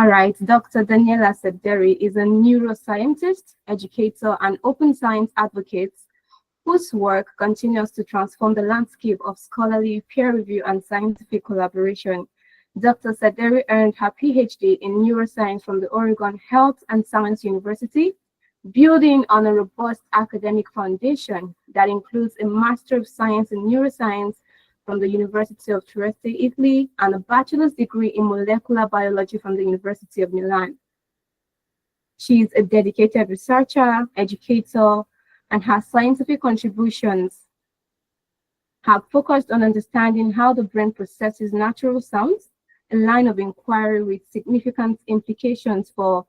All right, Dr. Daniela Saderi is a neuroscientist, educator, and open science advocate whose work continues to transform the landscape of scholarly peer review and scientific collaboration. Dr. Saderi earned her PhD in neuroscience from the Oregon Health and Science University, building on a robust academic foundation that includes a Master of Science in Neuroscience from the University of Trieste, Italy, and a bachelor's degree in molecular biology from the University of Milan. She is a dedicated researcher, educator, and her scientific contributions have focused on understanding how the brain processes natural sounds, a line of inquiry with significant implications for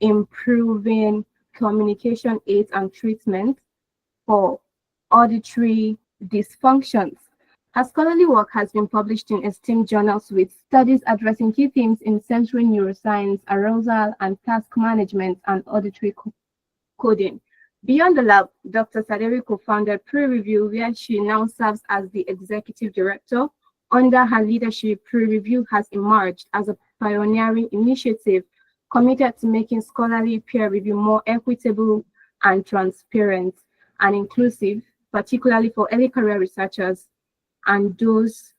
improving communication aids and treatment for auditory dysfunctions. Her scholarly work has been published in esteemed journals with studies addressing key themes in sensory neuroscience, arousal and task management, and auditory coding. Beyond the lab, Dr. Saderi co-founded Peer Review, where she now serves as the executive director. Under her leadership, Peer Review has emerged as a pioneering initiative committed to making scholarly peer review more equitable and transparent and inclusive, particularly for early career researchers and those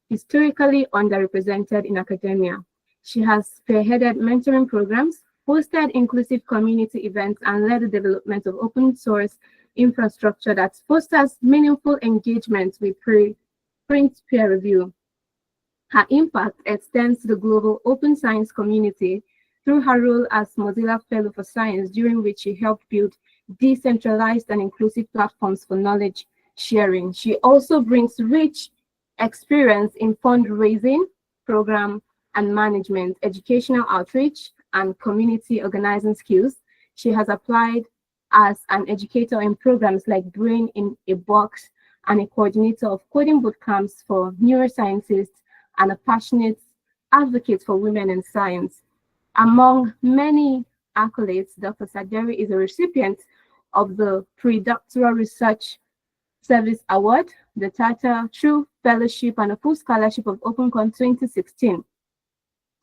historically underrepresented in academia. She has spearheaded mentoring programs, hosted inclusive community events, and led the development of open source infrastructure that fosters meaningful engagement with print peer review. Her impact extends to the global open science community through her role as Mozilla Fellow for Science, during which she helped build decentralized and inclusive platforms for knowledge sharing. She also brings rich experience in fundraising, program and management, educational outreach, and community organizing skills. She has applied as an educator in programs like Brain in a Box and a coordinator of coding bootcamps for neuroscientists and a passionate advocate for women in science. Among many accolades, Dr. Saderi is a recipient of the Predoctoral Research Service Award, the Tata True Fellowship, and a full scholarship of OpenCon 2016.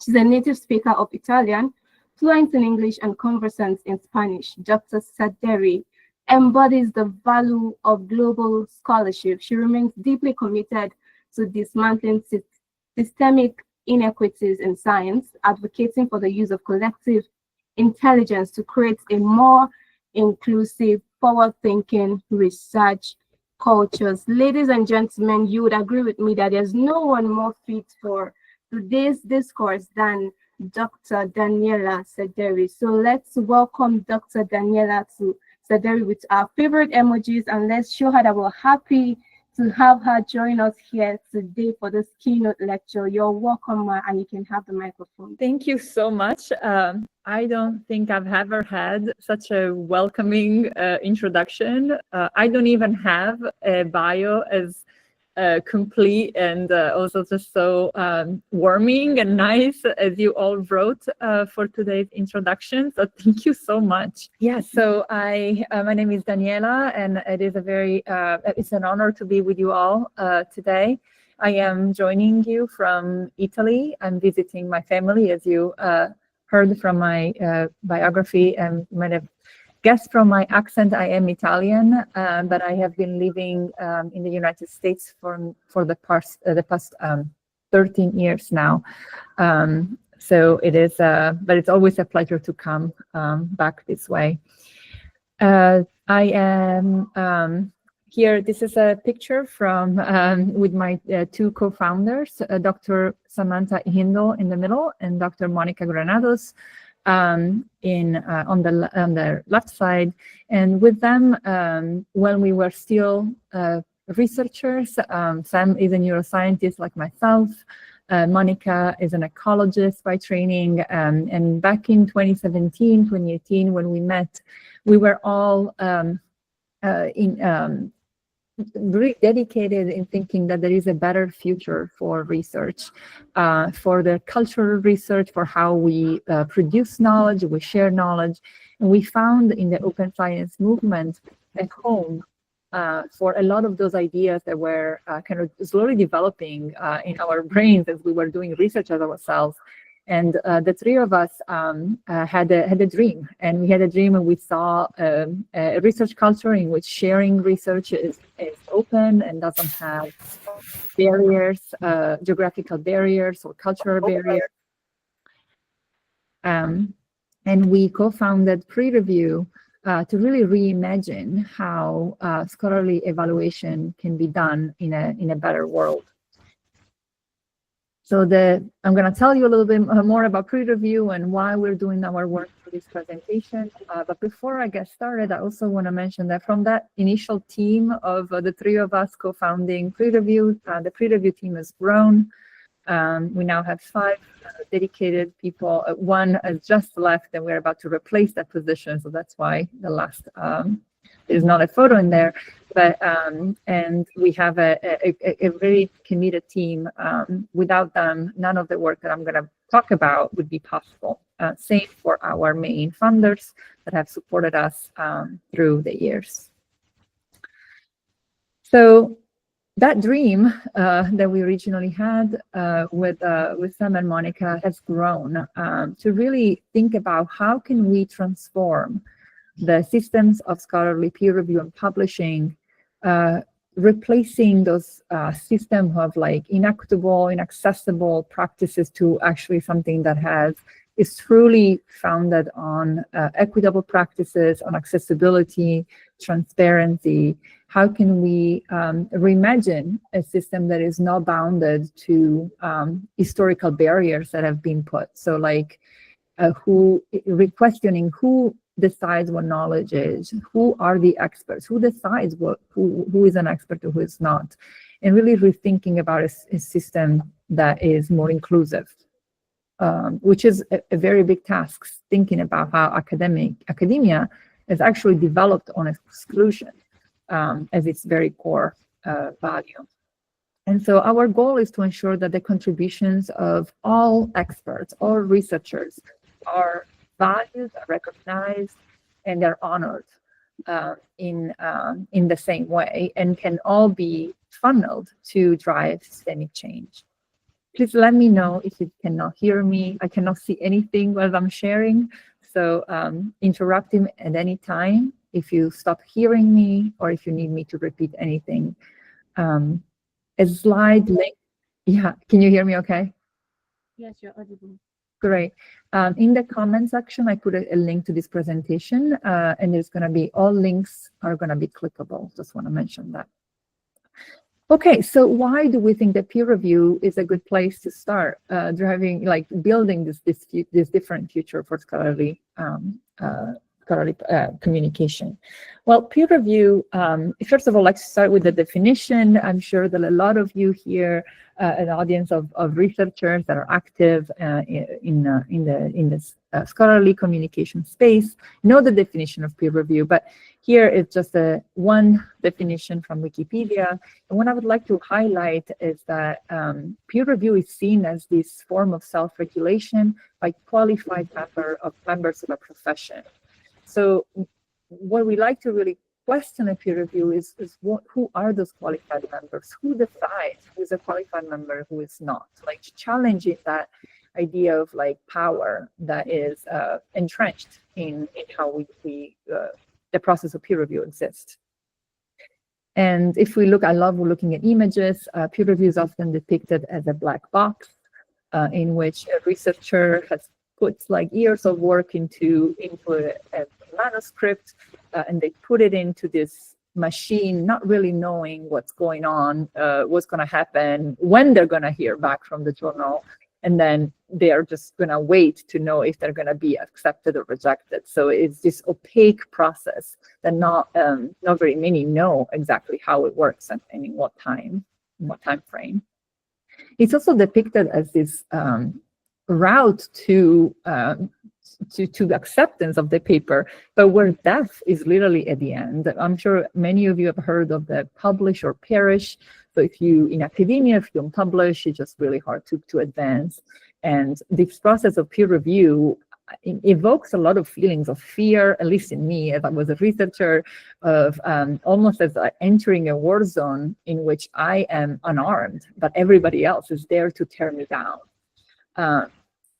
She's a native speaker of Italian, fluent in English, and conversant in Spanish. Dr. Saderi embodies the value of global scholarship. She remains deeply committed to dismantling systemic inequities in science, advocating for the use of collective intelligence to create a more inclusive, forward-thinking research cultures. Ladies and gentlemen, you would agree with me that there's no one more fit for today's discourse than Dr. Daniela Saderi. So let's welcome Dr. Daniela Saderi with our favorite emojis, and let's show her that we're happy to have her join us here today for this keynote lecture. You're welcome, Ma, and you can have the microphone. Thank you so much. I don't think I've ever had such a welcoming introduction. I don't even have a bio as complete and also just so warming and nice as you all wrote for today's introduction. So thank you so much. Yeah, so my name is Daniela, and it is it's an honor to be with you all today. I am joining you from Italy. I'm visiting my family, as you heard from my biography, and you might have guessed from my accent, I am Italian, but I have been living in the United States for the past 13 years now. So it is, but it's always a pleasure to come back this way. I am here. This is a picture from with my two co-founders, Dr. Samantha Hindle in the middle and Dr. Monica Granados on the left side. And with them, when we were still researchers, Sam is a neuroscientist like myself. Monica is an ecologist by training. And back in 2017, 2018, when we met, we were all really dedicated in thinking that there is a better future for research, for the cultural research, for how we produce knowledge, we share knowledge. And we found in the open science movement a home for a lot of those ideas that were kind of slowly developing in our brains as we were doing research as ourselves. And the three of us had a dream, and we had a dream, and we saw a research culture in which sharing research is open and doesn't have barriers, geographical barriers or cultural barriers. And we co-founded Pre-Review to really reimagine how scholarly evaluation can be done in a better world. So I'm going to tell you a little bit more about Pre-Review and why we're doing our work for this presentation. But before I get started, I also want to mention that from that initial team of the three of us co-founding Pre-Review, the Pre-Review team has grown. We now have 5 dedicated people. One has just left, and we're about to replace that position. So that's why the last there's not a photo in there. But and we have a very committed team. Without them, none of the work that I'm going to talk about would be possible. Same for our main funders that have supported us through the years. So that dream that we originally had with Sam and Monica has grown to really think about how can we transform the systems of scholarly peer review and publishing, replacing those systems of like inequitable, inaccessible practices to actually something that is truly founded on equitable practices, on accessibility, transparency. How can we reimagine a system that is not bounded to historical barriers that have been put? So like questioning who decides what knowledge is, who are the experts, who decides who is an expert or who is not, and really rethinking about a system that is more inclusive, which is a very big task, thinking about how academia is actually developed on exclusion as its very core value. And so our goal is to ensure that the contributions of all experts, all researchers are valued, are recognized, and they're honored in the same way, and can all be funneled to drive systemic change. Please let me know if you cannot hear me. I cannot see anything while I'm sharing. So interrupt me at any time if you stop hearing me or if you need me to repeat anything. A slide link. Yeah, can you hear me okay? Yes, you're audible. Great. In the comment section, I put a link to this presentation, and there's going to be, all links are going to be clickable. Just want to mention that. Okay, so why do we think that peer review is a good place to start building this different future for scholarly communication? Well, peer review, first of all, let's start with the definition. I'm sure that a lot of you here, an audience of researchers that are active in this scholarly communication space, know the definition of peer review, but here is just one definition from Wikipedia. And what I would like to highlight is that peer review is seen as this form of self-regulation by qualified members of a profession. So what we like to really question a peer review is who are those qualified members? Who decides who is a qualified member, who is not? Like challenging that idea of like power that is entrenched in how the process of peer review exists. And if we look, I love looking at images. Peer review is often depicted as a black box in which a researcher has put like years of work into a manuscript, and they put it into this machine, not really knowing what's going on, what's going to happen, when they're going to hear back from the journal, and then they're just going to wait to know if they're going to be accepted or rejected. So it's this opaque process that not very many know exactly how it works and in what time frame. It's also depicted as this route to acceptance of the paper, but where death is literally at the end. I'm sure many of you have heard of the publish or perish. So if in academia, if you don't publish, it's just really hard to advance. And this process of peer review evokes a lot of feelings of fear, at least in me, as I was a researcher, of almost as entering a war zone in which I am unarmed, but everybody else is there to tear me down.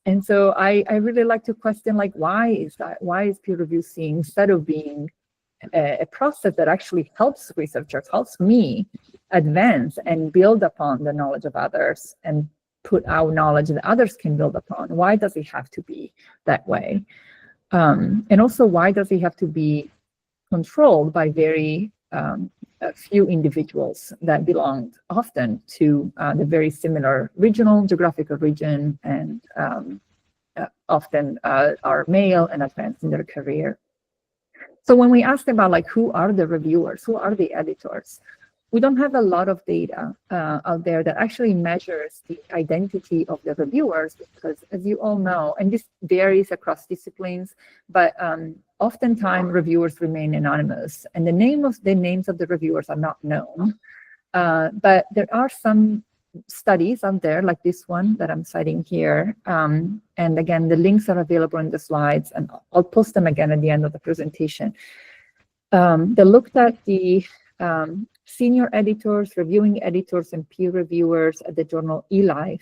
And so I really like to question, like, why is that? Why is peer review seen, instead of being a process that actually helps researchers, helps me advance and build upon the knowledge of others and put our knowledge that others can build upon? Why does it have to be that way? And also, why does it have to be controlled by very a few individuals that belonged often to the very similar regional, geographical region, and often are male and advanced in their career? So when we asked about, like, who are the reviewers, who are the editors, we don't have a lot of data out there that actually measures the identity of the reviewers, because, as you all know, and this varies across disciplines, but oftentimes reviewers remain anonymous, and the names of the reviewers are not known. But there are some studies out there, like this one that I'm citing here. And again, the links are available in the slides, and I'll post them again at the end of the presentation. They looked at the senior editors, reviewing editors, and peer reviewers at the journal eLife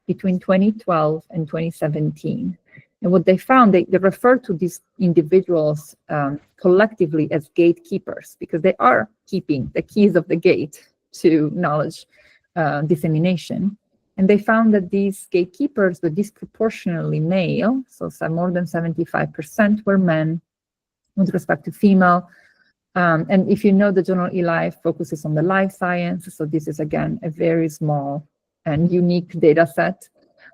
between 2012 and 2017. And what they found, they refer to these individuals collectively as gatekeepers, because they are keeping the keys of the gate to knowledge dissemination. And they found that these gatekeepers were disproportionately male, so more than 75% were men with respect to female. And if you know, the journal eLife focuses on the life science, so this is, again, a very small and unique data set.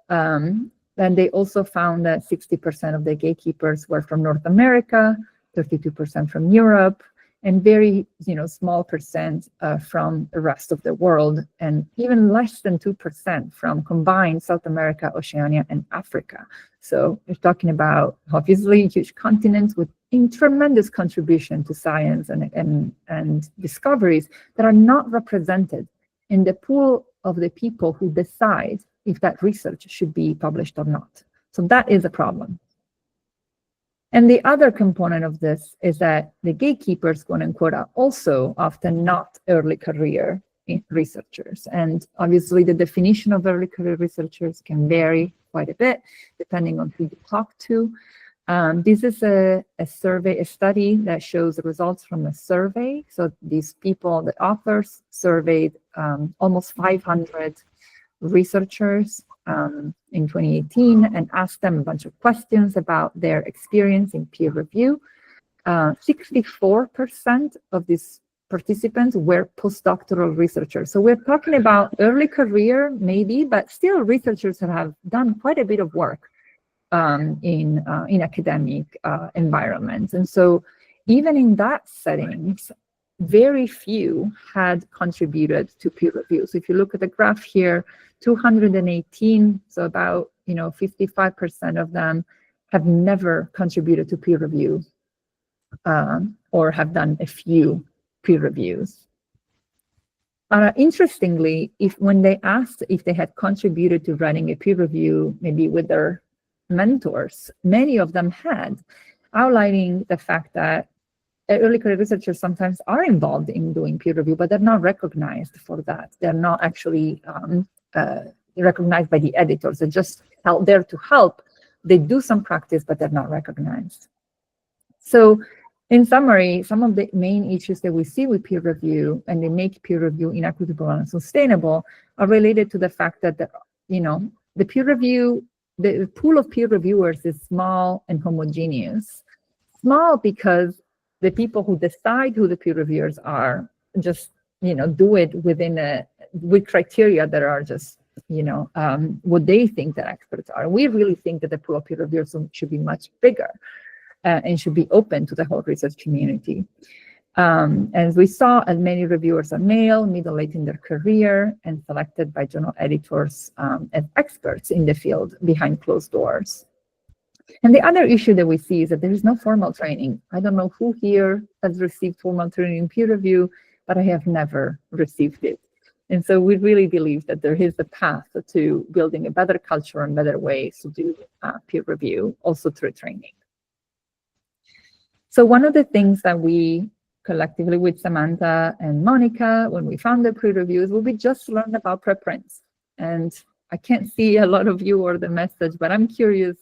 And they also found that 60% of the gatekeepers were from North America, 32% from Europe, and very small percent from the rest of the world, and even less than 2% from combined South America, Oceania, and Africa. So we're talking about, obviously, huge continents with tremendous contribution to science and discoveries that are not represented in the pool of the people who decide if that research should be published or not. So that is a problem. And the other component of this is that the gatekeepers, quote unquote, are also often not early career researchers. And obviously the definition of early career researchers can vary quite a bit depending on who you talk to. This is a survey, a study that shows the results from a survey. So these people, the authors, surveyed almost 500 researchers in 2018 and asked them a bunch of questions about their experience in peer review. 64% of these participants were postdoctoral researchers. So we're talking about early career, maybe, but still researchers that have done quite a bit of work in academic environments. And so even in that settings, very few had contributed to peer review. So if you look at the graph here, 218, so about 55% of them have never contributed to peer review or have done a few peer reviews. Interestingly, when they asked if they had contributed to writing a peer review, maybe with their mentors, many of them had, highlighting the fact that early career researchers sometimes are involved in doing peer review, but they're not recognized for that. They're not actually recognized by the editors. They're just there to help. They do some practice, but they're not recognized. So in summary, some of the main issues that we see with peer review, and they make peer review inequitable and unsustainable, are related to the fact that the peer review, the pool of peer reviewers is small and homogeneous. Small because the people who decide who the peer reviewers are just do it with criteria that are just what they think that experts are. We really think that the pool of peer reviewers should be much bigger and should be open to the whole research community. As we saw, as many reviewers are male, middle-aged in their career, and selected by journal editors as experts in the field behind closed doors. And the other issue that we see is that there is no formal training. I don't know who here has received formal training in peer review, but I have never received it. And so we really believe that there is a path to building a better culture and better ways to do peer review, also through training. So one of the things that we collectively with Samantha and Monica, when we founded peer reviews, we just learned about preprints. And I can't see a lot of you or the message, but I'm curious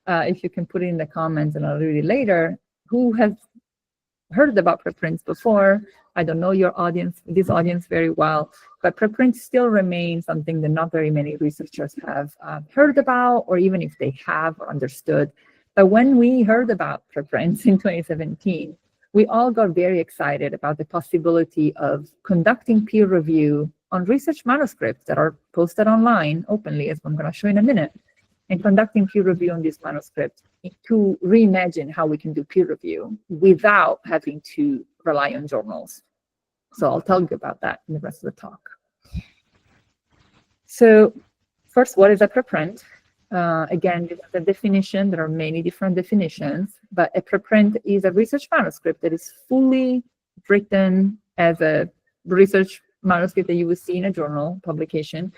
if you can put it in the comments and I'll read it later. Who has heard about preprints before? I don't know your audience, this audience very well, but preprints still remain something that not very many researchers have heard about, or even if they have or understood. But when we heard about preprints in 2017, we all got very excited about the possibility of conducting peer review on research manuscripts that are posted online openly, as I'm going to show in a minute, and conducting peer review on these manuscripts to reimagine how we can do peer review without having to rely on journals. So I'll tell you about that in the rest of the talk. So first, what is a preprint? Again, this is a definition. There are many different definitions, but a preprint is a research manuscript that is fully written as a research manuscript that you would see in a journal publication,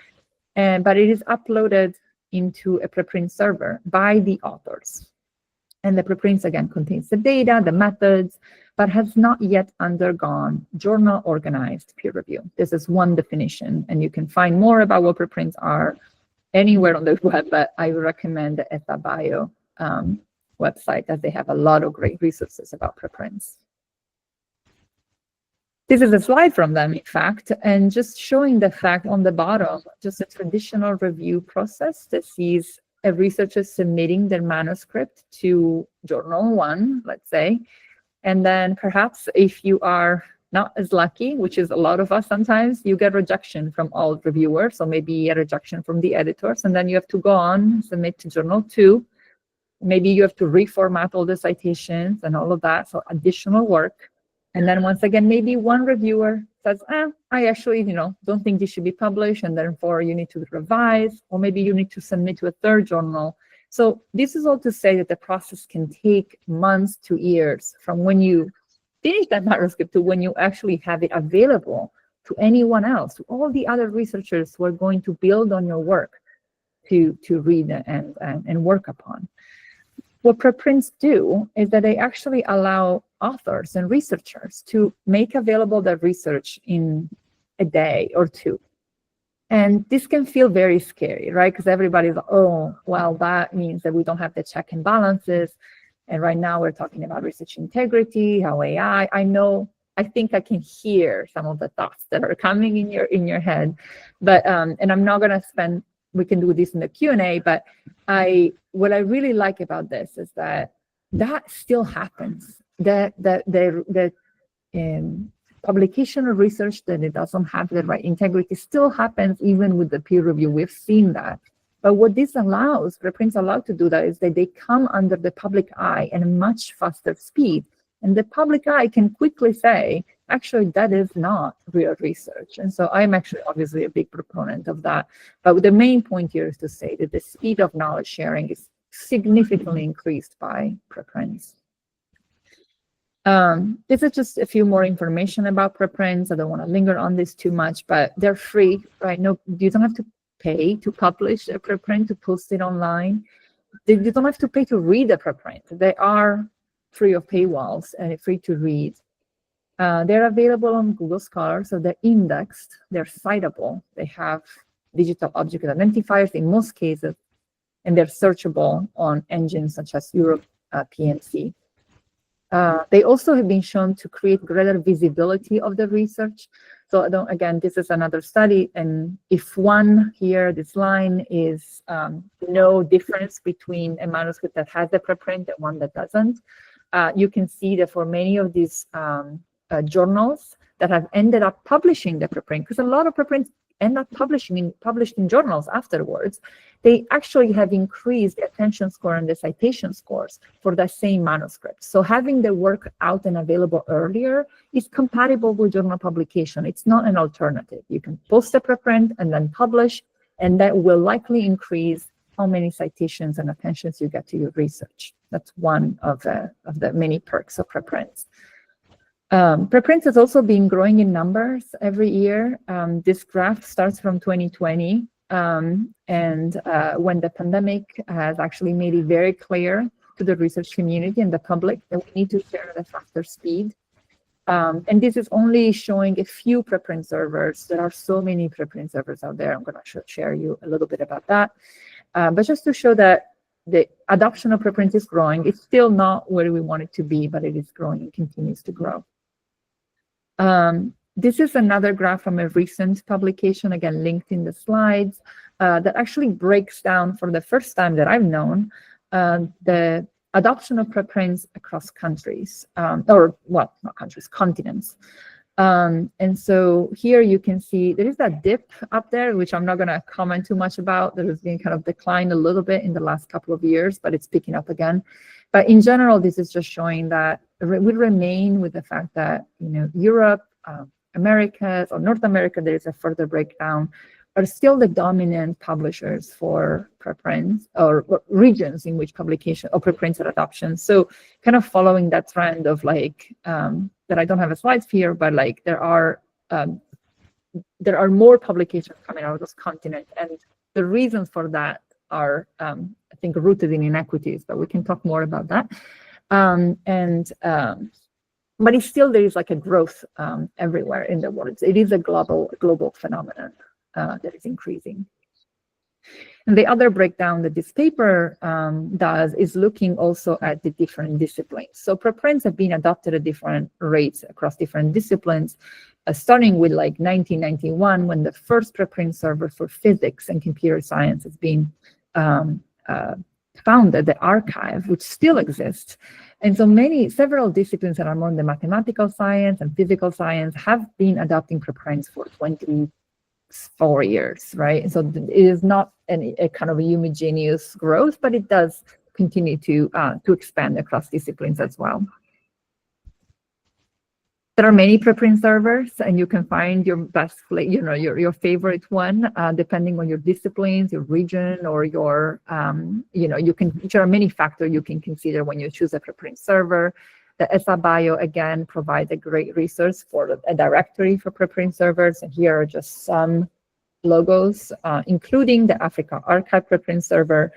but it is uploaded into a preprint server by the authors. And the preprints, again, contains the data, the methods, but has not yet undergone journal-organized peer review. This is one definition, and you can find more about what preprints are anywhere on the web, but I recommend the ETHA-Bio website, as they have a lot of great resources about preprints. This is a slide from them, in fact, and just showing the fact on the bottom, just a traditional review process that sees a researcher submitting their manuscript to journal one, let's say, and then perhaps if you are not as lucky, which is a lot of us sometimes, you get rejection from all reviewers, so maybe a rejection from the editors, and then you have to go on, submit to journal two. Maybe you have to reformat all the citations and all of that, so additional work. And then once again, maybe one reviewer says, I actually, don't think this should be published, and therefore you need to revise, or maybe you need to submit to a third journal. So this is all to say that the process can take months to years from when you finish that manuscript to when you actually have it available to anyone else, to all the other researchers who are going to build on your work to read and work upon. What preprints do is that they actually allow authors and researchers to make available their research in a day or two. And this can feel very scary, right? Because everybody's like, oh, well, that means that we don't have the check and balances. And right now we're talking about research integrity, how AI, I think I can hear some of the thoughts that are coming in your head. But, and I'm not gonna we can do this in the Q&A, but what I really like about this is that still happens. The publication of research that it doesn't have the right integrity still happens even with the peer review. We've seen that. But what this allows, preprints allow to do that, is that they come under the public eye at a much faster speed. And the public eye can quickly say, actually, that is not real research. And so I'm actually obviously a big proponent of that. But the main point here is to say that the speed of knowledge sharing is significantly increased by preprints. This is just a few more information about preprints. I don't want to linger on this too much, but they're free, right? No, you don't have to pay to publish a preprint, to post it online. You don't have to pay to read a preprint. They are free of paywalls and free to read. They're available on Google Scholar, so they're indexed, they're citable, they have digital object identifiers in most cases, and they're searchable on engines such as Europe PNC. They also have been shown to create greater visibility of the research. So again, this is another study, and if one here, this line is no difference between a manuscript that has a preprint and one that doesn't, you can see that for many of these journals that have ended up publishing the preprint, because a lot of preprints end up published in journals afterwards, they actually have increased the attention score and the citation scores for the same manuscript. So having the work out and available earlier is compatible with journal publication. It's not an alternative. You can post a preprint and then publish, and that will likely increase how many citations and attentions you get to your research. That's one of the many perks of preprints. Preprints has also been growing in numbers every year. This graph starts from 2020, and when the pandemic has actually made it very clear to the research community and the public that we need to share at a faster speed. And this is only showing a few preprint servers. There are so many preprint servers out there. I'm going to share you a little bit about that. But just to show that the adoption of preprint is growing. It's still not where we want it to be, but it is growing and continues to grow. This is another graph from a recent publication, again, linked in the slides, that actually breaks down, for the first time that I've known, the adoption of preprints across countries, or, well, not countries, continents. And so here you can see there is that dip up there, which I'm not going to comment too much about. That has been kind of declined a little bit in the last couple of years, but it's picking up again. But in general, this is just showing that we remain with the fact that, you know, Europe, Americas, or North America, there is a further breakdown, are still the dominant publishers for preprints, or regions in which publication or preprints are adoption. So kind of following that trend of like, that I don't have a slide here, but like there are more publications coming out of those continents, and the reasons for that are, I think, rooted in inequities, but we can talk more about that. But it's still, there is like a growth everywhere in the world. It is a global phenomenon that is increasing. And the other breakdown that this paper does is looking also at the different disciplines. So preprints have been adopted at different rates across different disciplines, starting with like 1991, when the first preprint server for physics and computer science has been founded, the archive, which still exists. And so several disciplines that are more in the mathematical science and physical science have been adopting preprints for 24 years, right? So it is not a kind of a homogeneous growth, but it does continue to expand across disciplines as well. There are many preprint servers, and you can find your best, you know, your favorite one, depending on your disciplines, your region, or your, you know, there are many factors you can consider when you choose a preprint server. The ESA-Bio, again, provides a great resource for a directory for preprint servers, and here are just some logos, including the Africa Archive preprint server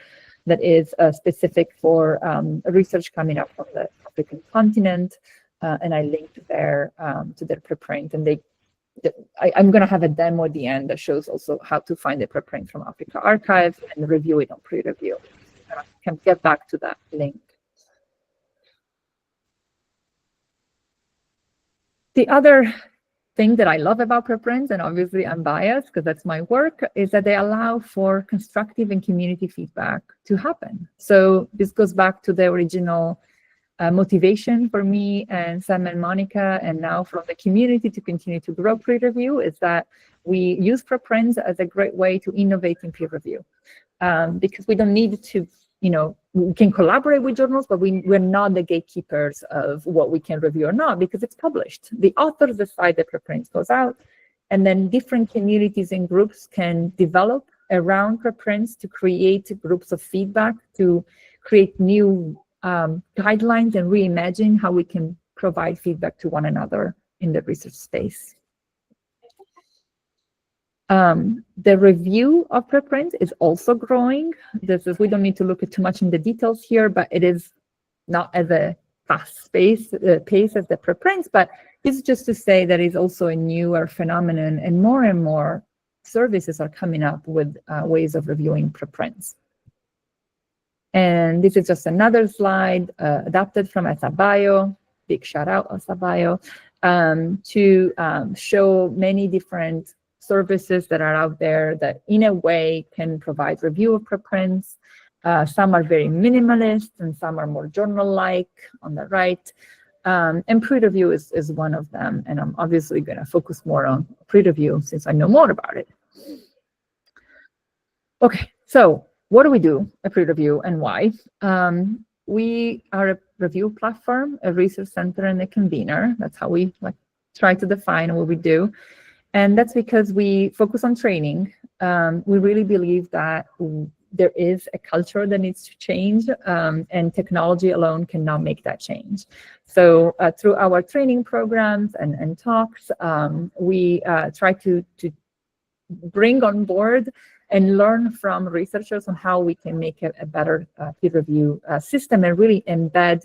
that is specific for research coming up from the African continent. And I linked there to their preprint, and I'm going to have a demo at the end that shows also how to find the preprint from Africa Archive and review it on pre-review. I can get back to that link. The other thing that I love about preprints, and obviously I'm biased because that's my work, is that they allow for constructive and community feedback to happen. So this goes back to the original motivation for me and Sam and Monica, and now from the community to continue to grow peer review, is that we use preprints as a great way to innovate in peer review. Because we don't need to, you know, we can collaborate with journals, but we're not the gatekeepers of what we can review or not, because it's published. The authors decide the preprint goes out, and then different communities and groups can develop around preprints to create groups of feedback, to create new guidelines and reimagine how we can provide feedback to one another in the research space. The review of preprints is also growing. We don't need to look at too much in the details here, but it is not as a fast pace as the preprints, but this is just to say that it's also a newer phenomenon, and more services are coming up with ways of reviewing preprints. And this is just another slide adapted from ESA-Bio, big shout out ESA-Bio, to show many different services that are out there that in a way can provide review of preprints. Some are very minimalist and some are more journal-like on the right. And pre-review is one of them. And I'm obviously going to focus more on pre-review since I know more about it. Okay, so what do we do at pre-review and why? We are a review platform, a research center, and a convener. That's how we try to define what we do. And that's because we focus on training. We really believe that there is a culture that needs to change, and technology alone cannot make that change. So through our training programs and talks, we try to bring on board and learn from researchers on how we can make a better peer review system, and really embed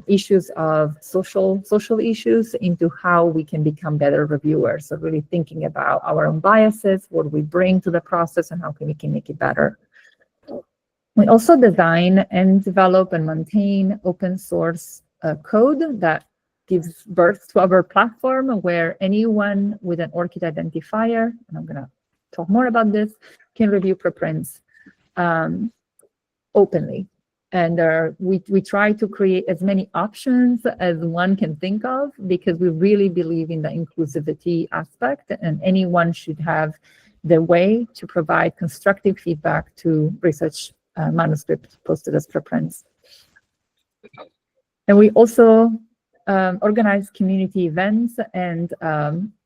issues of social issues into how we can become better reviewers. So really thinking about our own biases, what we bring to the process, and how we can make it better. We also design and develop and maintain open source code that gives birth to our platform, where anyone with an ORCID identifier, and I'm going to talk more about this, can review preprints openly. And we try to create as many options as one can think of, because we really believe in the inclusivity aspect, and anyone should have the way to provide constructive feedback to research manuscripts posted as preprints. And we also organize community events and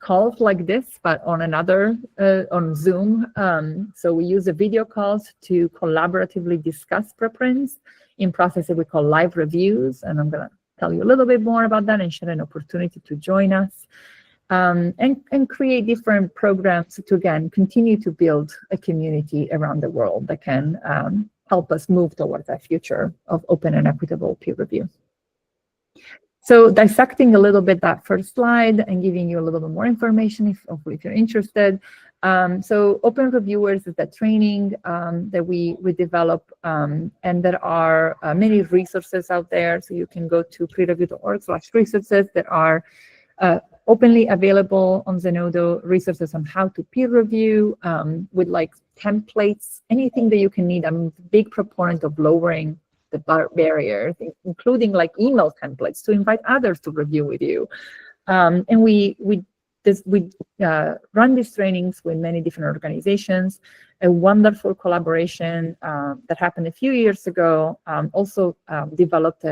calls like this, but on on Zoom. So we use the video calls to collaboratively discuss preprints in processes we call live reviews. And I'm going to tell you a little bit more about that and share an opportunity to join us. And create different programs to, again, continue to build a community around the world that can help us move towards that future of open and equitable peer review. So dissecting a little bit that first slide and giving you a little bit more information if you're interested. So Open Reviewers is the training that we develop, and there are many resources out there. So you can go to peerreview.org/resources that are openly available on Zenodo, resources on how to peer review with like templates, anything that you can need. I'm a big proponent of lowering the barriers, including like email templates to invite others to review with you. And we run these trainings with many different organizations. A wonderful collaboration that happened a few years ago also developed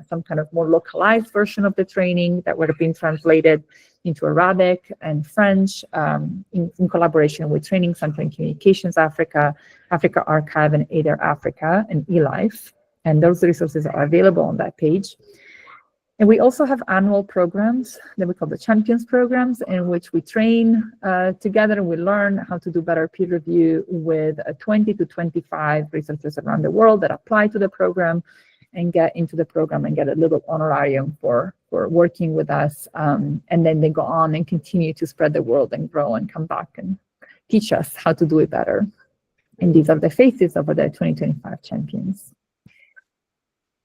some kind of more localized version of the training that would have been translated into Arabic and French in collaboration with Training Center and Communications Africa, Africa Archive, and ADER Africa, and eLife. And those resources are available on that page. And we also have annual programs that we call the Champions programs, in which we train together and we learn how to do better peer review with 20 to 25 researchers around the world that apply to the program and get into the program and get a little honorarium for working with us. And then they go on and continue to spread the word and grow and come back and teach us how to do it better. And these are the faces of the 2025 champions.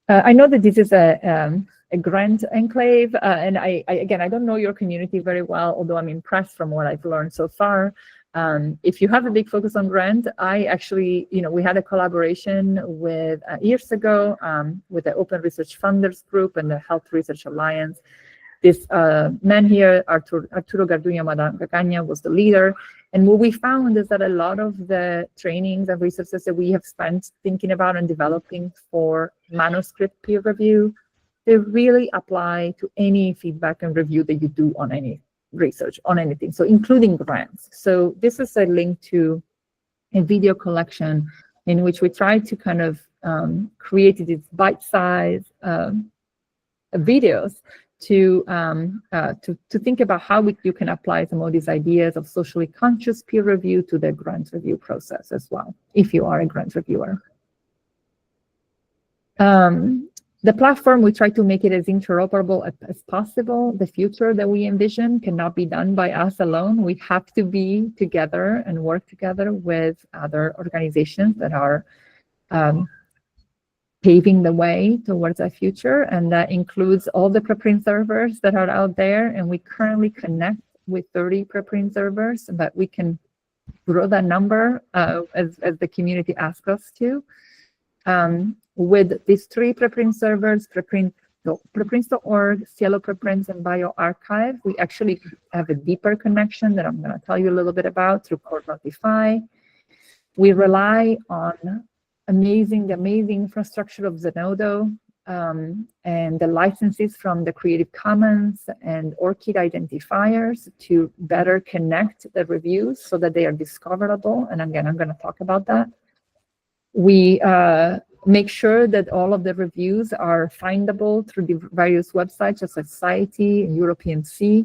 I know that this is a grant enclave, and again, I don't know your community very well, although I'm impressed from what I've learned so far. If you have a big focus on grant, I actually, we had a collaboration with years ago with the Open Research Funders Group and the Health Research Alliance. This man here, Arturo Garduño Magaña, was the leader. And what we found is that a lot of the trainings and resources that we have spent thinking about and developing for manuscript peer review, they really apply to any feedback and review that you do on any research, on anything, so including grants. So this is a link to a video collection in which we try to kind of create these bite-sized videos to think about how you can apply some of these ideas of socially conscious peer review to the grant review process as well, if you are a grant reviewer. The platform, we try to make it as interoperable as possible. The future that we envision cannot be done by us alone. We have to be together and work together with other organizations that are paving the way towards that future, and that includes all the preprint servers that are out there. And we currently connect with 30 preprint servers, but we can grow that number as the community asks us to. With these 3 preprint servers, preprints.org, Cielo Preprints, and bioRxiv, we actually have a deeper connection that I'm going to tell you a little bit about through Core Notify. We rely on the amazing infrastructure of Zenodo and the licenses from the Creative Commons and ORCID identifiers to better connect the reviews so that they are discoverable. And again, I'm going to talk about that. We make sure that all of the reviews are findable through the various websites, such as Society and European C.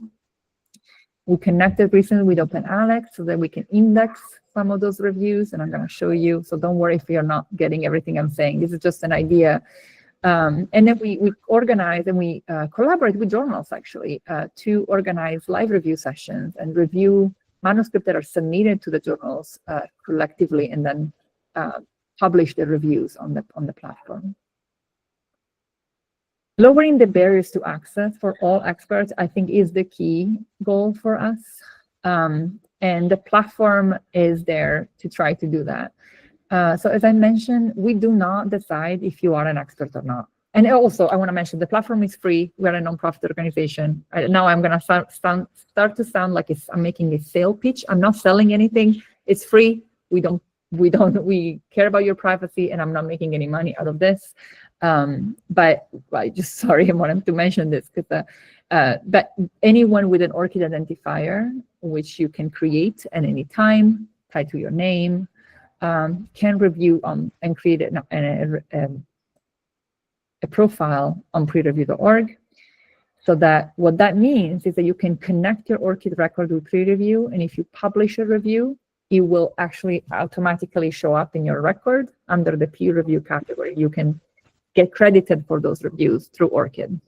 We connected recently with OpenAlex so that we can index some of those reviews, and I'm going to show you. So don't worry if you're not getting everything I'm saying. This is just an idea And then we organize and we collaborate with journals, actually, to organize live review sessions and review manuscripts that are submitted to the journals collectively, and then publish the reviews on the platform. Lowering the barriers to access for all experts, I think, is the key goal for us. And the platform is there to try to do that. So as I mentioned, we do not decide if you are an expert or not. And also, I want to mention the platform is free. We're a nonprofit organization. Now I'm going to start to sound like I'm making a sale pitch. I'm not selling anything. It's free. We care about your privacy, and I'm not making any money out of this. But I just, sorry, I wanted to mention this because but anyone with an ORCID identifier, which you can create at any time, tied to your name, can review and create a profile on pre-review.org. So that what that means is that you can connect your ORCID record with pre-review, and if you publish a review, it will actually automatically show up in your record under the peer review category. You can get credited for those reviews through ORCID.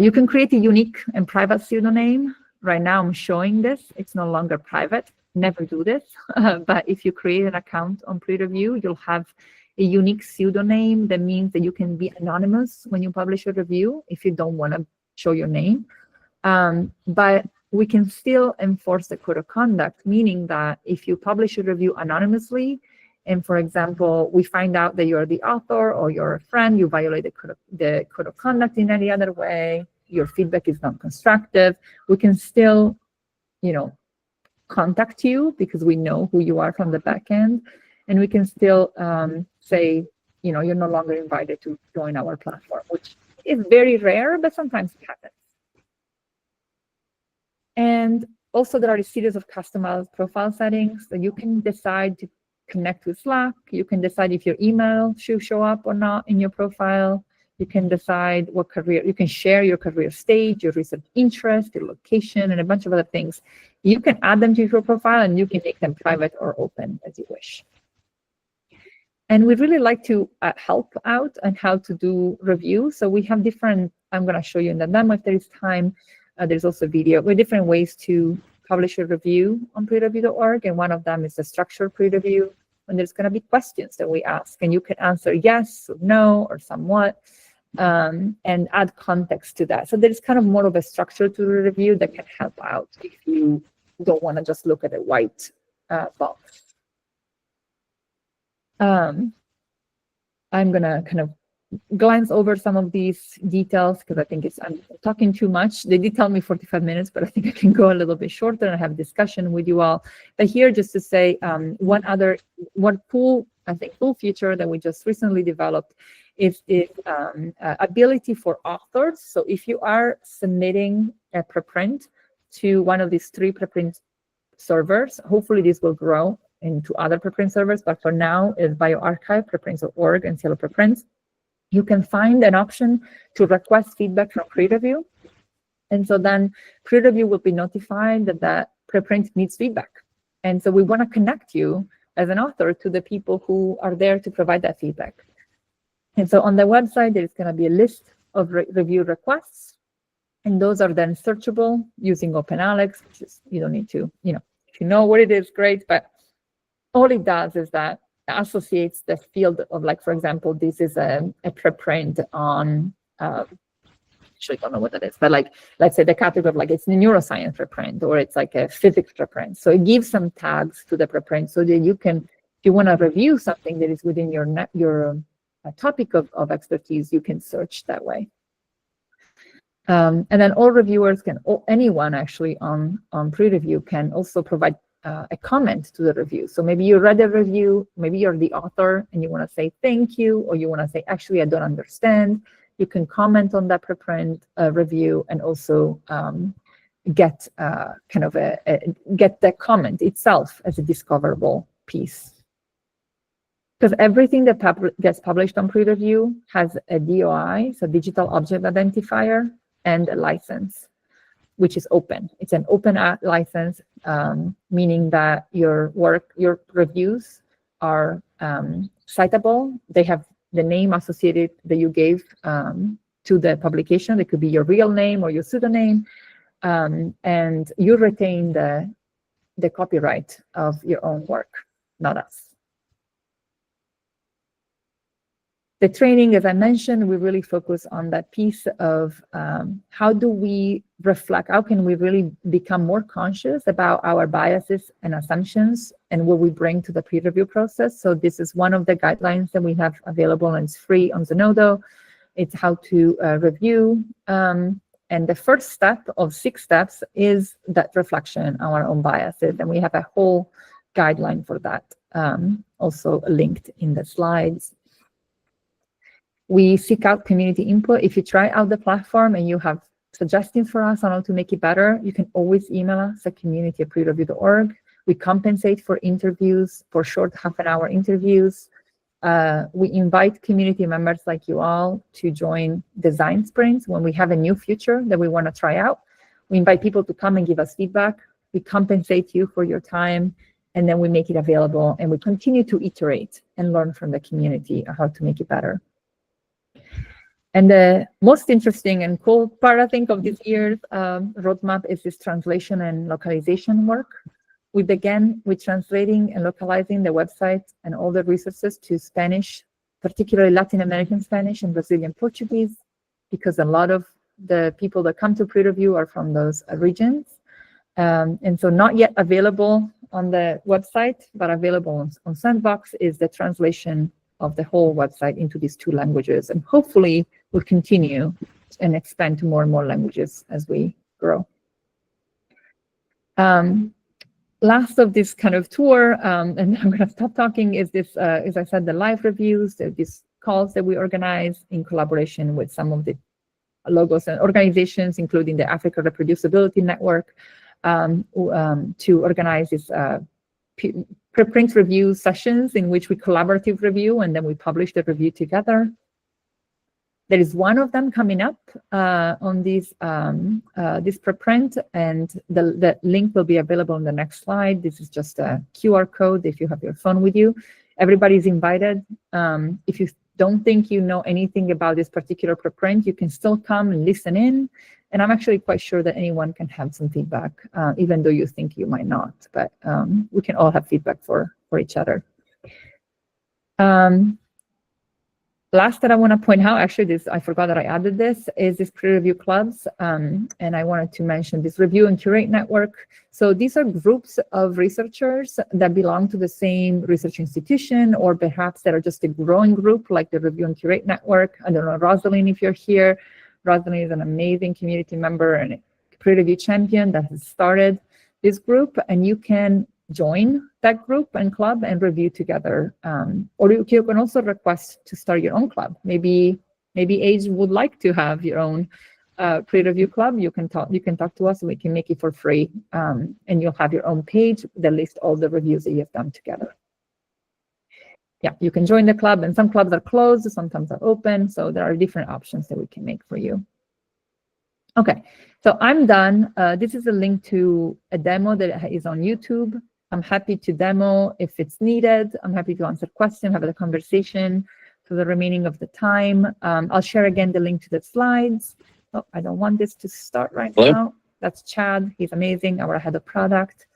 You can create a unique and private pseudonym. Right now I'm showing this. It's no longer private. Never do this. But if you create an account on pre-review, you'll have a unique pseudonym. That means that you can be anonymous when you publish a review if you don't want to show your name. But we can still enforce the code of conduct, meaning that if you publish a review anonymously, and for example, we find out that you're the author or you're a friend, you violate the code of conduct in any other way, your feedback is not constructive, we can still, contact you because we know who you are from the back end, and we can still say, you're no longer invited to join our platform, which is very rare, but sometimes it happens. And also there are a series of customized profile settings that you can decide to connect with Slack. You can decide if your email should show up or not in your profile. You can decide what career, you can share your career stage, your research interest, your location, and a bunch of other things. You can add them to your profile, and you can make them private or open as you wish. And we really like to help out on how to do reviews. So we have different, I'm going to show you in the demo if there is time. There's also video with different ways to publish a review on pre-review.org, and one of them is the structured pre-review, and there's going to be questions that we ask, and you can answer yes or no or somewhat, and add context to that. So there's kind of more of a structure to the review that can help out if you don't want to just look at a white box. I'm going to kind of glance over some of these details because I think I'm talking too much. They did tell me 45 minutes, but I think I can go a little bit shorter and have a discussion with you all. But here, just to say one cool feature that we just recently developed is ability for authors. So if you are submitting a preprint to one of these 3 preprint servers, hopefully this will grow into other preprint servers, but for now is bioRxiv, preprints.org, and Cielo Preprints. You can find an option to request feedback from pre-review. And so then pre-review will be notified that that preprint needs feedback. And so we want to connect you as an author to the people who are there to provide that feedback. And so on the website, there's going to be a list of review requests. And those are then searchable using OpenAlex, which is, you don't need to, if you know what it is, great. But all it does is that associates the field of, like, for example, this is a preprint on, actually don't know what that is, but like, let's say the category of, like, it's a neuroscience preprint, or it's like a physics preprint. So it gives some tags to the preprint so that you can, if you want to review something that is within your topic of expertise, you can search that way. And then all reviewers can, anyone actually on pre-review can also provide a comment to the review. So maybe you read a review, maybe you're the author and you want to say thank you, or you want to say, actually, I don't understand. You can comment on that preprint review and also get get the comment itself as a discoverable piece. Because everything that gets published on pre-review has a DOI, so digital object identifier, and a license, which is open. It's an open license, meaning that your reviews are citable. They have the name associated that you gave to the publication. It could be your real name or your pseudonym, and you retain the copyright of your own work, not us. The training, as I mentioned, we really focus on that piece of how do we reflect, how can we really become more conscious about our biases and assumptions and what we bring to the peer review process. So this is one of the guidelines that we have available, and it's free on Zenodo. It's how to review. And the first step of 6 steps is that reflection on our own biases. And we have a whole guideline for that, also linked in the slides. We seek out community input. If you try out the platform and you have suggestions for us on how to make it better, you can always email us at community@peerreview.org. We compensate for interviews, for short half-an-hour interviews. We invite community members like you all to join design sprints when we have a new feature that we want to try out. We invite people to come and give us feedback. We compensate you for your time, and then we make it available, and we continue to iterate and learn from the community on how to make it better. And the most interesting and cool part, I think, of this year's roadmap is this translation and localization work. We began with translating and localizing the website and all the resources to Spanish, particularly Latin American Spanish and Brazilian Portuguese, because a lot of the people that come to peer review are from those regions. And so not yet available on the website, but available on Sandbox is the translation of the whole website into these 2 languages. And hopefully we'll continue and expand to more and more languages as we grow. Last of this kind of tour, and I'm going to stop talking, is this, as I said, the live reviews, these calls that we organize in collaboration with some of the logos and organizations, including the Africa Reproducibility Network, to organize these preprint review sessions in which we collaborative review, and then we publish the review together. There is one of them coming up on this preprint, and the link will be available on the next slide. This is just a QR code if you have your phone with you. Everybody's invited. If you don't think you know anything about this particular preprint, you can still come and listen in. And I'm actually quite sure that anyone can have some feedback, even though you think you might not. But we can all have feedback for each other. Last that I want to point out, actually, I forgot that I added this, is this peer review clubs. And I wanted to mention this review and curate network. So these are groups of researchers that belong to the same research institution, or perhaps that are just a growing group like the review and curate network. I don't know, Rosalind, if you're here. Rosalind is an amazing community member and a peer review champion that has started this group, and you can join that group and club and review together. Or you can also request to start your own club. Maybe Age would like to have your own peer review club. You can talk to us, and we can make it for free. And you'll have your own page that lists all the reviews that you have done together. Yeah, you can join the club, and some clubs are closed, sometimes are open. So there are different options that we can make for you. Okay, so I'm done. This is a link to a demo that is on YouTube. I'm happy to demo if it's needed. I'm happy to answer questions, have a conversation for the remaining of the time. I'll share again the link to the slides. Oh, I don't want this to start right now. That's Chad. He's amazing, our head of product.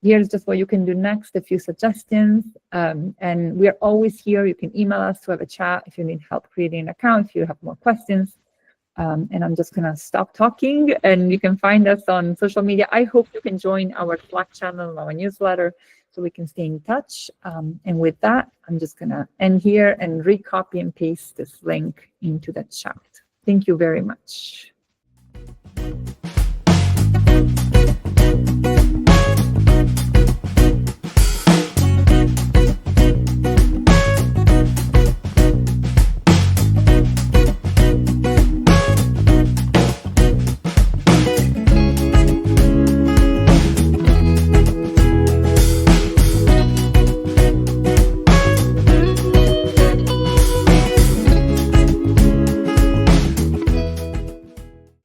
Here's just what you can do next, a few suggestions. And we are always here. You can email us to have a chat if you need help creating an account, if you have more questions. And I'm just going to stop talking, and you can find us on social media. I hope you can join our Slack channel, our newsletter, so we can stay in touch. And with that, I'm just going to end here and recopy and paste this link into the chat. Thank you very much.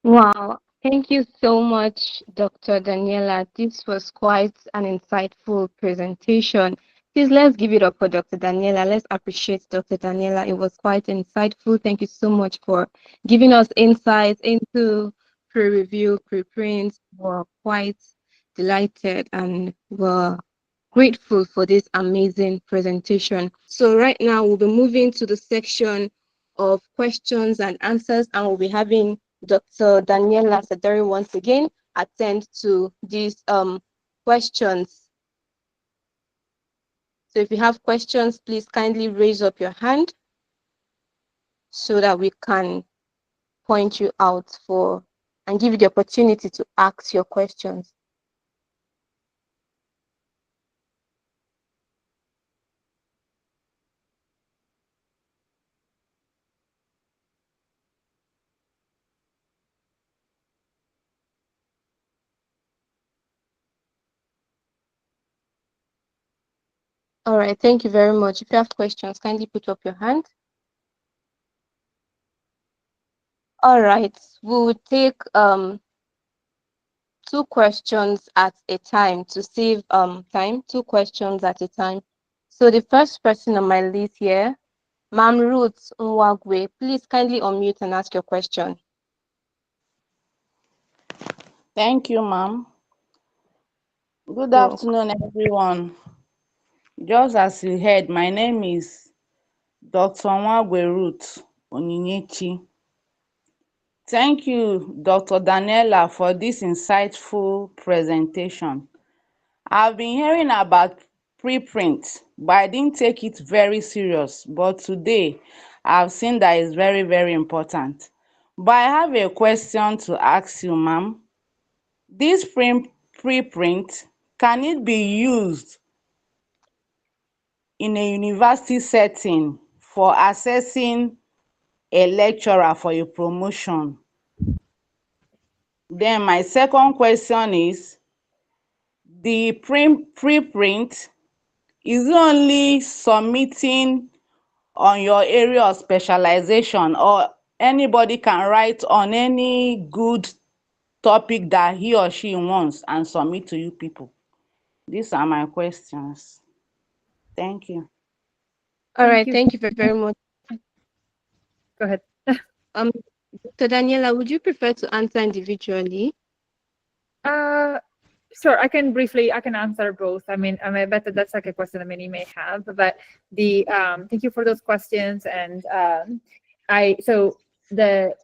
Wow, thank you so much, Dr. Daniela. This was quite an insightful presentation. Please, let's give it up for Dr. Daniela. Let's appreciate Dr. Daniela. It was quite insightful. Thank you so much for giving us insights into pre-review, preprint. We're quite delighted and we're grateful for this amazing presentation. So right now we'll be moving to the section of questions and answers, and we'll be having Dr. Daniela Saderi once again attend to these questions. So if you have questions, please kindly raise up your hand so that we can point you out for and give you the opportunity to ask your questions. All right, thank you very much. If you have questions, kindly put up your hand. All right, we will take 2 questions at a time to save time. 2 questions at a time. So the first person on my list here, Ma'am Ruth Nwagwe, please kindly unmute and ask your question. Thank you, ma'am. Good You're afternoon, everyone. Just as you heard, my name is Dr. Nwagwe Ruth Onyinyechi. Thank you, Dr. Daniela, for this insightful presentation. I've been hearing about preprint, but I didn't take it very serious. But today, I've seen that it's very, very important. But I have a question to ask you, ma'am. This preprint, can it be used in a university setting for assessing a lecturer for a promotion? Then my second question is, the preprint, is it only submitting on your area of specialization, or anybody can write on any good topic that he or she wants and submit to you people? These are my questions. Thank you. all right, thank you very much. Go ahead. Dr. Daniela, would you prefer to answer individually? Sure, I can answer both. I bet that's like a question that many may have, but thank you for those questions. And the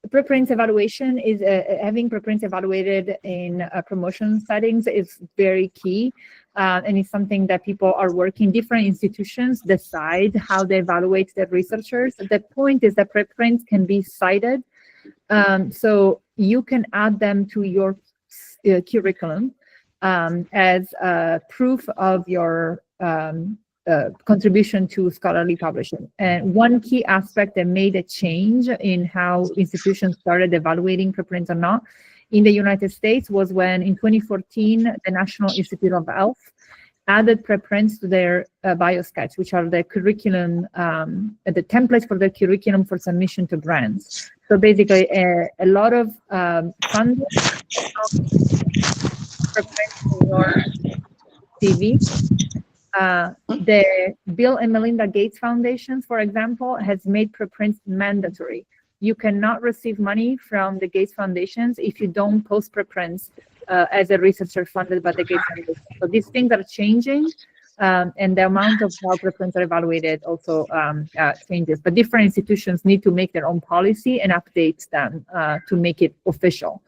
preprint evaluation is having preprints evaluated in promotion settings is very key, and it's something that people are working. Different institutions decide how they evaluate their researchers. The point is that preprints can be cited, so you can add them to your curriculum as proof of your contribution to scholarly publishing. And one key aspect that made a change in how institutions started evaluating preprints or not in the United States was when in 2014, the National Institute of Health added preprints to their BioSketch, which are the curriculum, the templates for the curriculum for submission to grants. So basically, a lot of funding preprints for your CV. The Bill and Melinda Gates Foundation, for example, has made preprints mandatory. You cannot receive money from the Gates Foundations if you don't post preprints as a researcher funded by the Gates Foundation. So these things are changing, and the amount of how preprints are evaluated also changes. But different institutions need to make their own policy and update them to make it official.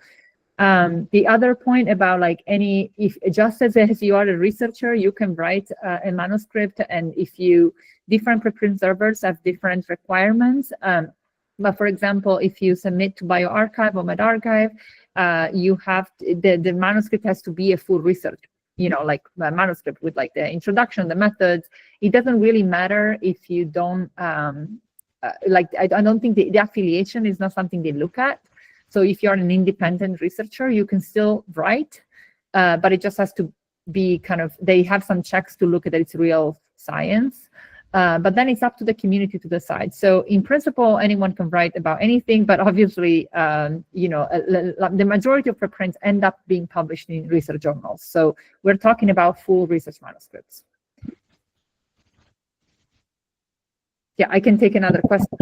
The other point about if just as you are a researcher, you can write a manuscript, and different preprint servers have different requirements. But for example, if you submit to bioRxiv or medRxiv, you have the manuscript has to be a full research, like a manuscript with like the introduction, the methods. It doesn't really matter if you don't I don't think the affiliation is not something they look at. So if you're an independent researcher, you can still write, but it just has to be they have some checks to look at that it's real science. But then it's up to the community to decide. So in principle, anyone can write about anything, but obviously, the majority of preprints end up being published in research journals. So we're talking about full research manuscripts. yeah, I can take another question.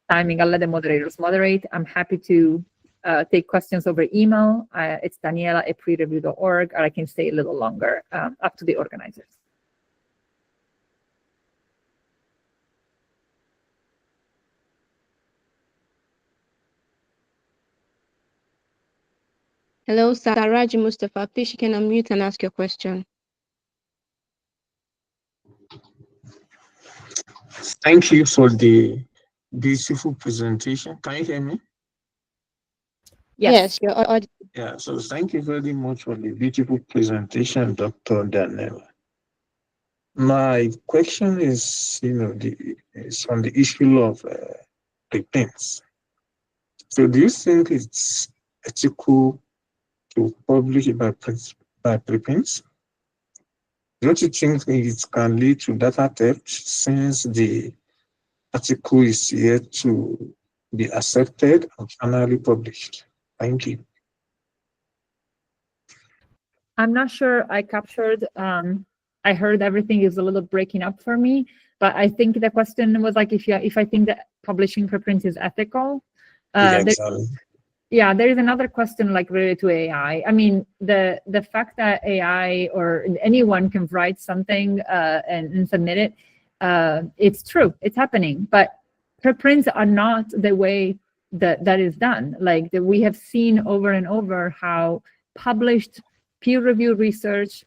Timing, I'll let the moderators moderate. I'm happy to take questions over email. It's Daniela@prereview.org, or I can stay a little longer, up to the organizers. Hello, Saraji Mustafa. Please, you can unmute and ask your question. Thank you for the beautiful presentation. Can you hear me? Yes, you're audible. Yeah, so thank you very much for the beautiful presentation, Dr. Daniela. My question is, is on the issue of preprints. So do you think it's ethical to publish by preprints? Don't you think it can lead to data theft since the article is yet to be accepted and finally published? Thank you. I'm not sure I captured, I heard everything is a little breaking up for me, but I think the question was like, if I think that publishing preprint is ethical. Exactly. Yeah, there is another question like related to AI. I mean, the fact that AI or anyone can write something and submit it, it's true, it's happening. But preprints are not the way that is done. Like we have seen over and over how published peer-reviewed research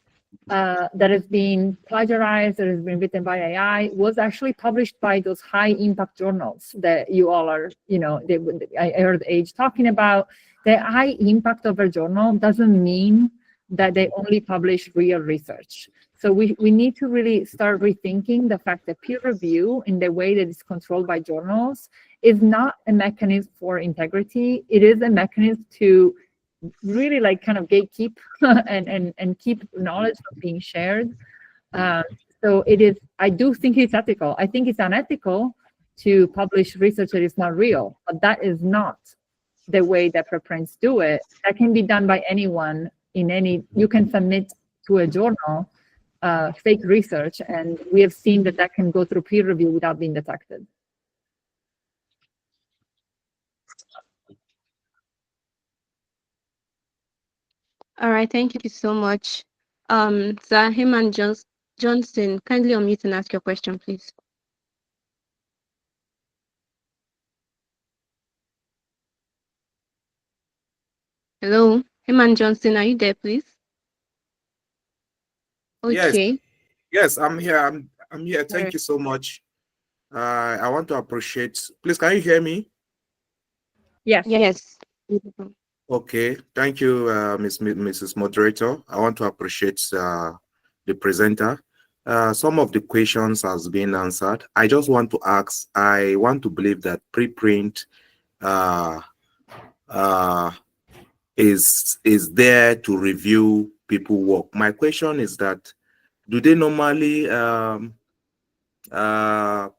that has been plagiarized, that has been written by AI, was actually published by those high-impact journals that you all are, I heard Age talking about. The high impact of a journal doesn't mean that they only publish real research. So we need to really start rethinking the fact that peer review in the way that it's controlled by journals is not a mechanism for integrity. It is a mechanism to really like kind of gatekeep and keep knowledge from being shared. So it is, I do think it's ethical. I think it's unethical to publish research that is not real, but that is not the way that preprints do it. That can be done by anyone you can submit to a journal fake research, and we have seen that can go through peer review without being detected. All right, thank you so much. Zahiman Johnson, kindly unmute and ask your question, please. Hello, Heman Johnson, are you there, please? Okay. Yes, I'm here. I'm here. Thank you so much. I want to appreciate. Please, can you hear me? Yes. Yes. Okay. Thank you, Mrs. Moderator. I want to appreciate the presenter. Some of the questions has been answered. I just want to ask. I want to believe that preprint is there to review people work. My question is that, do they normally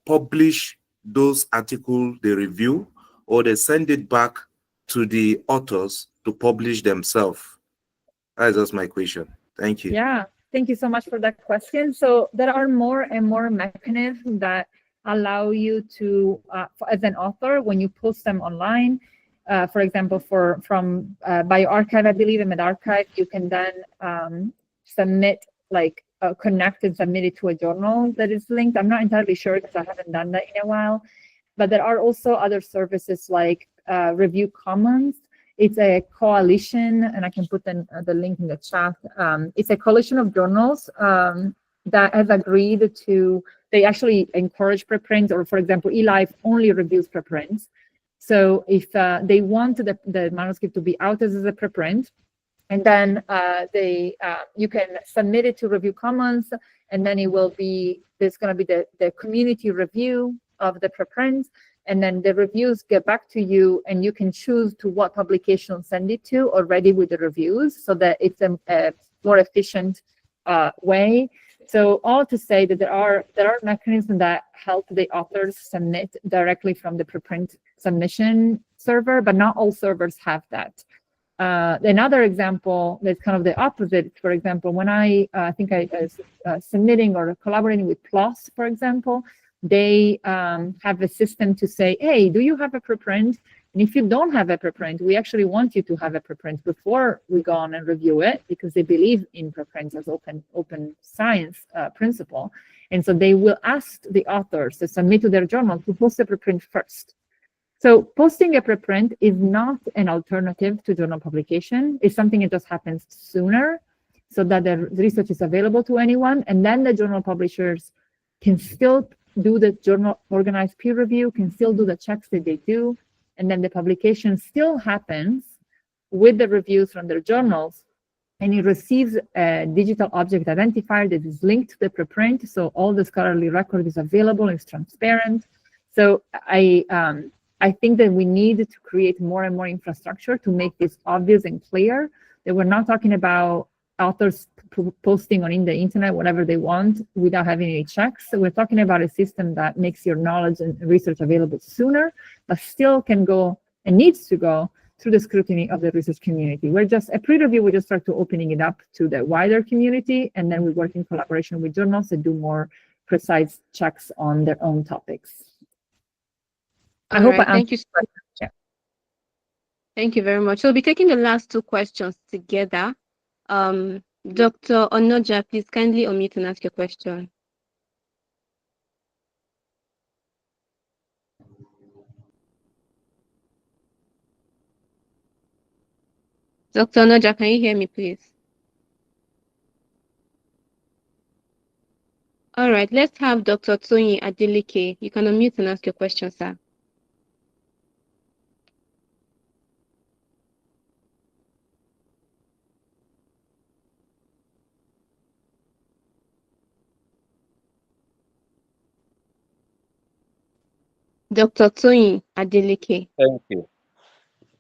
publish those articles they review, or they send it back to the authors to publish themselves? That's just my question. Thank you. Yeah, thank you so much for that question. So there are more and more mechanisms that allow you to, as an author, when you post them online, for example, from bioRxiv, I believe, in medRxiv, you can then submit, connect and submit it to a journal that is linked. I'm not entirely sure because I haven't done that in a while. But there are also other services like Review Commons. It's a coalition, and I can put the link in the chat. It's a coalition of journals that has agreed to, they actually encourage preprints, or for example, eLife only reviews preprints. So if they want the manuscript to be out as a preprint, and then you can submit it to Review Commons, and then it will be, there's going to be the community review of the preprint, and then the reviews get back to you, and you can choose to what publication send it to already with the reviews, so that it's a more efficient way. So all to say that there are mechanisms that help the authors submit directly from the preprint submission server, but not all servers have that. Another example that's kind of the opposite, for example, when I think I was submitting or collaborating with PLOS, for example, they have a system to say, hey, do you have a preprint? And if you don't have a preprint, we actually want you to have a preprint before we go on and review it, because they believe in preprints as open science principle. And so they will ask the authors to submit to their journal to post a preprint first. So posting a preprint is not an alternative to journal publication. It's something that just happens sooner so that the research is available to anyone. And then the journal publishers can still do the journal organized peer review, can still do the checks that they do. And then the publication still happens with the reviews from their journals. And it receives a digital object identifier that is linked to the preprint. So all the scholarly record is available, it's transparent. So I think that we need to create more and more infrastructure to make this obvious and clear that we're not talking about authors posting on the internet whatever they want without having any checks. So we're talking about a system that makes your knowledge and research available sooner, but still can go and needs to go through the scrutiny of the research community. We're just, a pre-review, we just start to opening it up to the wider community, and then we work in collaboration with journals and do more precise checks on their own topics. I hope I thank you so much. Yeah. Thank you very much. So we'll be taking the last two questions together. Dr. Onoja, please kindly unmute and ask your question. Dr. Onoja, can you hear me, please? All right, let's have Dr. Tony Adeleke. You can unmute and ask your question, sir. Dr. Tony Adeleke. Thank you.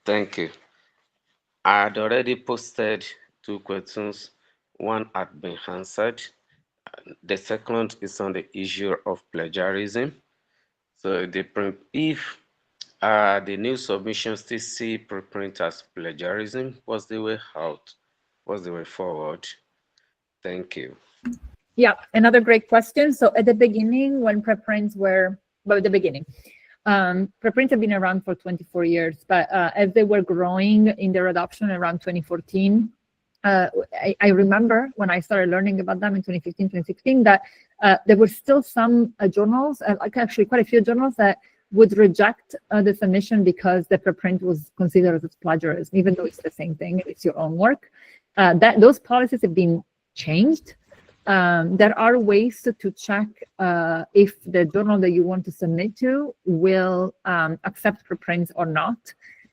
Thank you. I had already posted 2 questions. One had been answered. The second is on the issue of plagiarism. So if the new submission still see preprint as plagiarism, what's the way out? What's the way forward? Thank you. Yeah, another great question. So at the beginning, when preprints were, well, at the beginning, preprints have been around for 24 years, but as they were growing in their adoption around 2014, I remember when I started learning about them in 2015, 2016, that there were still some journals, like actually quite a few journals, that would reject the submission because the preprint was considered as plagiarism, even though it's the same thing, it's your own work. Those policies have been changed. There are ways to check if the journal that you want to submit to will accept preprints or not.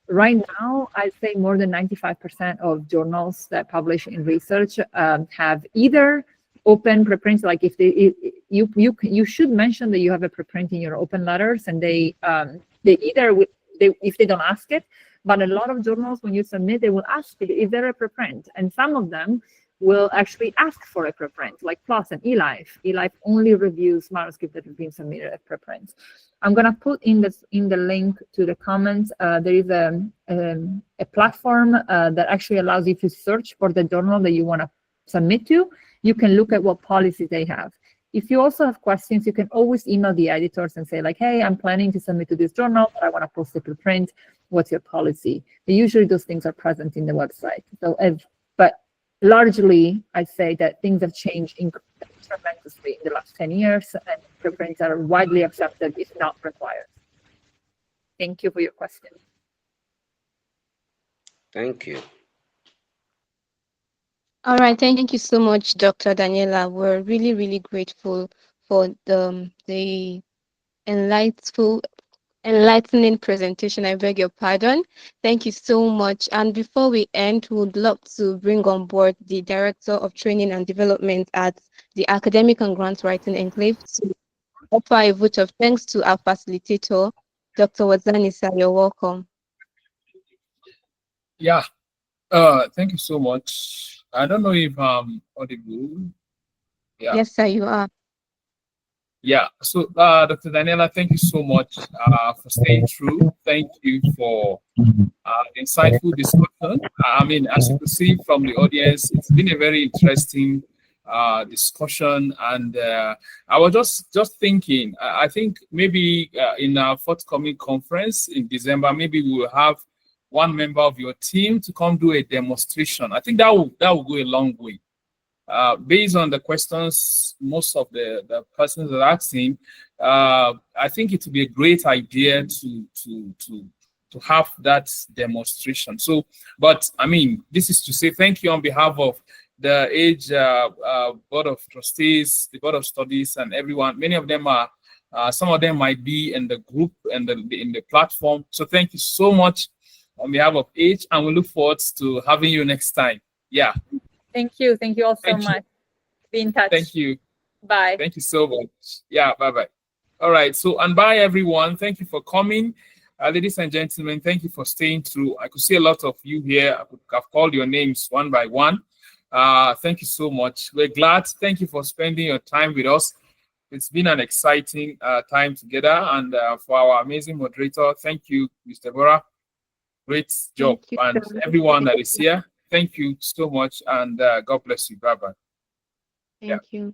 Right now, I'd say more than 95% of journals that publish in research have either open preprints, like if you should mention that you have a preprint in your open letters, and they either if they don't ask it, but a lot of journals, when you submit, they will ask you, is there a preprint? And some of them will actually ask for a preprint, like PLOS and eLife. eLife only reviews manuscripts that have been submitted as preprints. I'm gonna put in the link to the comments. There is a platform that actually allows you to search for the journal that you wanna submit to. You can look at what policies they have. If you also have questions, you can always email the editors and say like, hey, I'm planning to submit to this journal, but I wanna post a preprint. What's your policy? And usually those things are present in the website. So, but largely, I say that things have changed tremendously in the last 10 years, and preprints are widely accepted, if not required. Thank you for your question. Thank you. All right, thank you so much, Dr. Daniela. We're really, really grateful for the enlightening presentation. I beg your pardon. Thank you so much. And before we end, we would love to bring on board the Director of Training and Development at the Academic and Grant Writing Enclave to offer a vote of thanks to our facilitator, Dr. Wazanisa. You're welcome. Yeah, thank you so much. I don't know if I'm audible. Yeah. Yes, sir, you are. Yeah, so Dr. Daniela, thank you so much for staying through. Thank you for insightful discussion. I mean, as you can see from the audience, it's been a very interesting discussion. And I was just thinking, I think maybe in our forthcoming conference in December, maybe we will have one member of your team to come do a demonstration. I think that will go a long way. Based on the questions most of the persons are asking, I think it would be a great idea to have that demonstration. So, but I mean, this is to say thank you on behalf of the Age Board of Trustees, the Board of Studies, and everyone. Many of them are, some of them might be in the group and in the platform. So thank you so much on behalf of Age, and we look forward to having you next time. Yeah. Thank you all so much. Be in touch. Thank you. Bye. Thank you so much. Yeah, bye-bye. All right, so, and bye everyone. Thank you for coming. Ladies and gentlemen, thank you for staying through. I could see a lot of you here. I've called your names one by one. Thank you so much. We're glad. Thank you for spending your time with us. It's been an exciting time together. And for our amazing moderator, thank you, Mr. Bora. Great job. And everyone that is here, thank you so much. And God bless you. Bye-bye. Thank you.